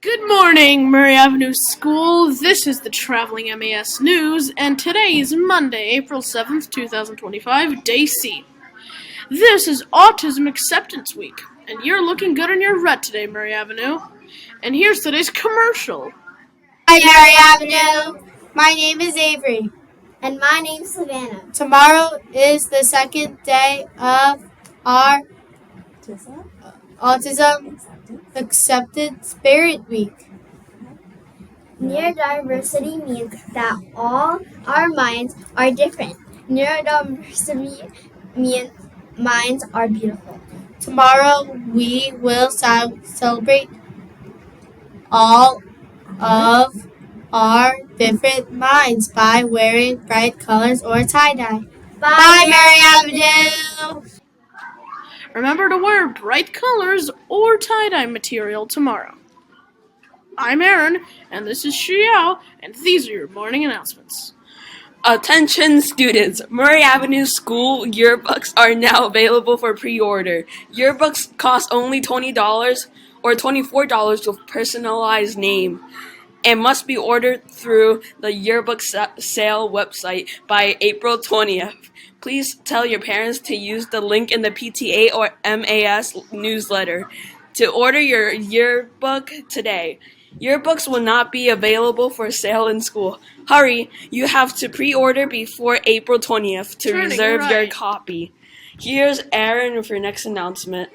Good morning, Murray Avenue School. This is the Traveling MAS News, and today is Monday, April 7th, 2025, Day C. This is Autism Acceptance Week, and you're looking good in your red today, Murray Avenue. And here's today's commercial. Hi, Murray Avenue. My name is Avery. And my name's Savannah. Tomorrow is the second day of our Autism Acceptance Spirit Week. Neurodiversity means that all our minds are different. Neurodiversity means minds are beautiful. Tomorrow we will celebrate all of our different minds by wearing bright colors or tie-dye. Bye, Murray Avenue! Remember to wear bright colors or tie-dye material tomorrow. I'm Aaron, and this is Xiao, and these are your morning announcements. Attention students, Murray Avenue School yearbooks are now available for pre-order. Yearbooks cost only $20 or $24 with personalized name and must be ordered through the yearbook sale website by April 20th. Please tell your parents to use the link in the PTA or MAS newsletter to order your yearbook today. Yearbooks will not be available for sale in school. Hurry, you have to pre-order before April 20th to reserve your copy. Here's Aaron for your next announcement.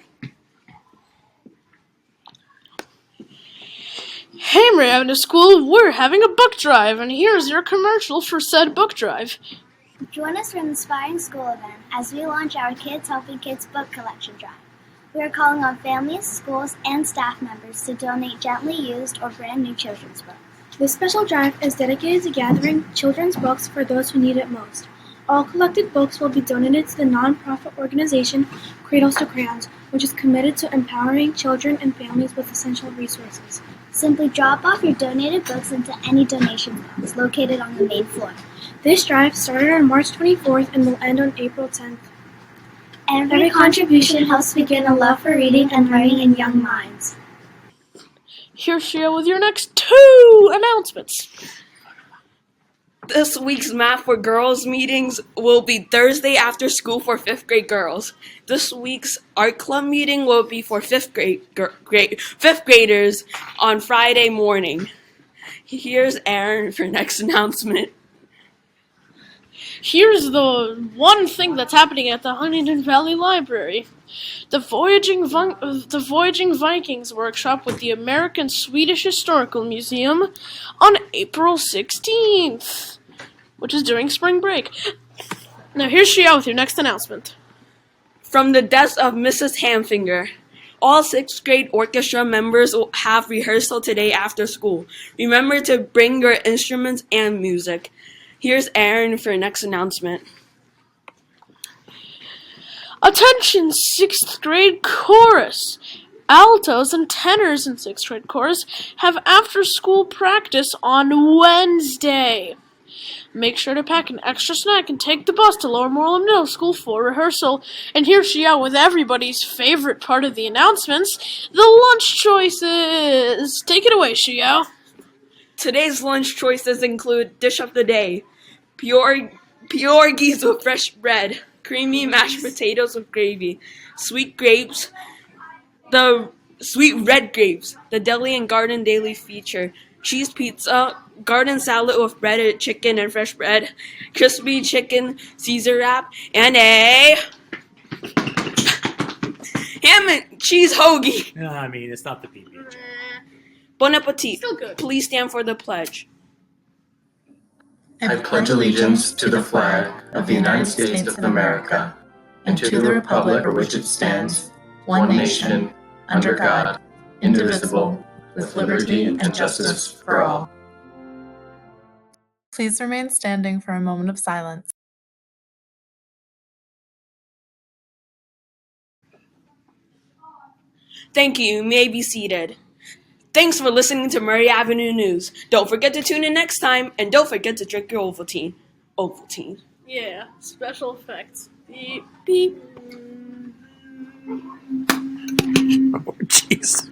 Hey, Murray Avenue School, we're having a book drive, and here's your commercial for said book drive. Join us for an inspiring school event as we launch our Kids Helping Kids book collection drive. We are calling on families, schools, and staff members to donate gently used or brand new children's books. This special drive is dedicated to gathering children's books for those who need it most. All collected books will be donated to the nonprofit organization Cradles to Crayons, which is committed to empowering children and families with essential resources. Simply drop off your donated books into any donation box located on the main floor. This drive started on March 24th and will end on April 10th. Every contribution helps begin a love for reading and learning in young minds. Here's Shia with your next two announcements. This week's Math for Girls meetings will be Thursday after school for 5th grade girls. This week's art club meeting will be for 5th graders on Friday morning. Here's Aaron for next announcement. Here's the one thing that's happening at the Huntington Valley Library. The Voyaging Vikings workshop with the American Swedish Historical Museum on April 16th, which is during spring break. Now here's Shia with your next announcement. From the desk of Mrs. Hamfinger. All 6th grade orchestra members will have rehearsal today after school. Remember to bring your instruments and music. Here's Aaron for your next announcement. Attention 6th grade chorus! Altos and tenors in 6th grade chorus have after-school practice on Wednesday. Make sure to pack an extra snack and take the bus to Lower Moreland Middle School for rehearsal. And here's Shia with everybody's favorite part of the announcements, the lunch choices. Take it away, Shia. Today's lunch choices include dish of the day, pierogies with fresh bread, creamy mashed potatoes with gravy, sweet red grapes, the deli and garden daily feature, cheese pizza, garden salad with breaded chicken and fresh bread, crispy chicken Caesar wrap, and a ham and cheese hoagie. I mean, it's not the PB. Bon appetit. Still good. Please stand for the pledge. I pledge allegiance to the flag of the United States of America and to the republic for which it stands, one nation, under God, indivisible, with liberty and justice for all. Please remain standing for a moment of silence. Thank you. You may be seated. Thanks for listening to Murray Avenue News. Don't forget to tune in next time, and don't forget to drink your Ovaltine. Ovaltine. Yeah, special effects. Beep, beep. Oh, jeez.